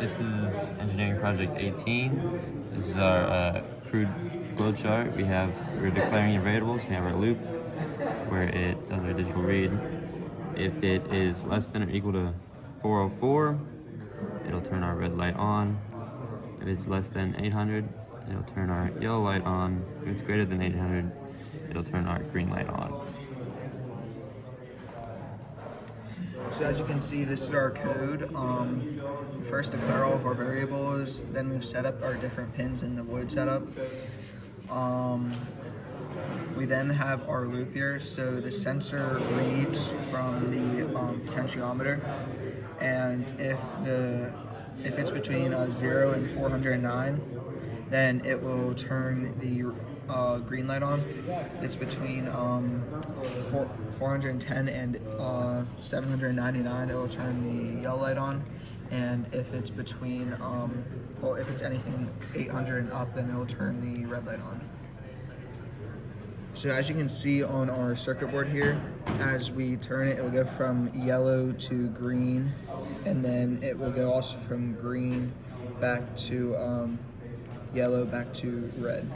This is engineering project 18. This is our crude flow chart. We're declaring your variables. We have our loop where it does our digital read. If it is less than or equal to 404, it'll turn our red light on. If it's less than 800, it'll turn our yellow light on. If it's greater than 800, it'll turn our green light on. So as you can see, this is our code. We first declare all of our variables, then we set up our different pins in the void setup. We then have our loop here, so the sensor reads from the potentiometer, and if it's between 0 and 409, then it will turn the green light on. It's between 410 and 799, it will turn the yellow light on. And if it's between, if it's anything 800 and up, then it will turn the red light on. So as you can see on our circuit board here, as we turn it, it will go from yellow to green, and then it will go also from green back to yellow back to red.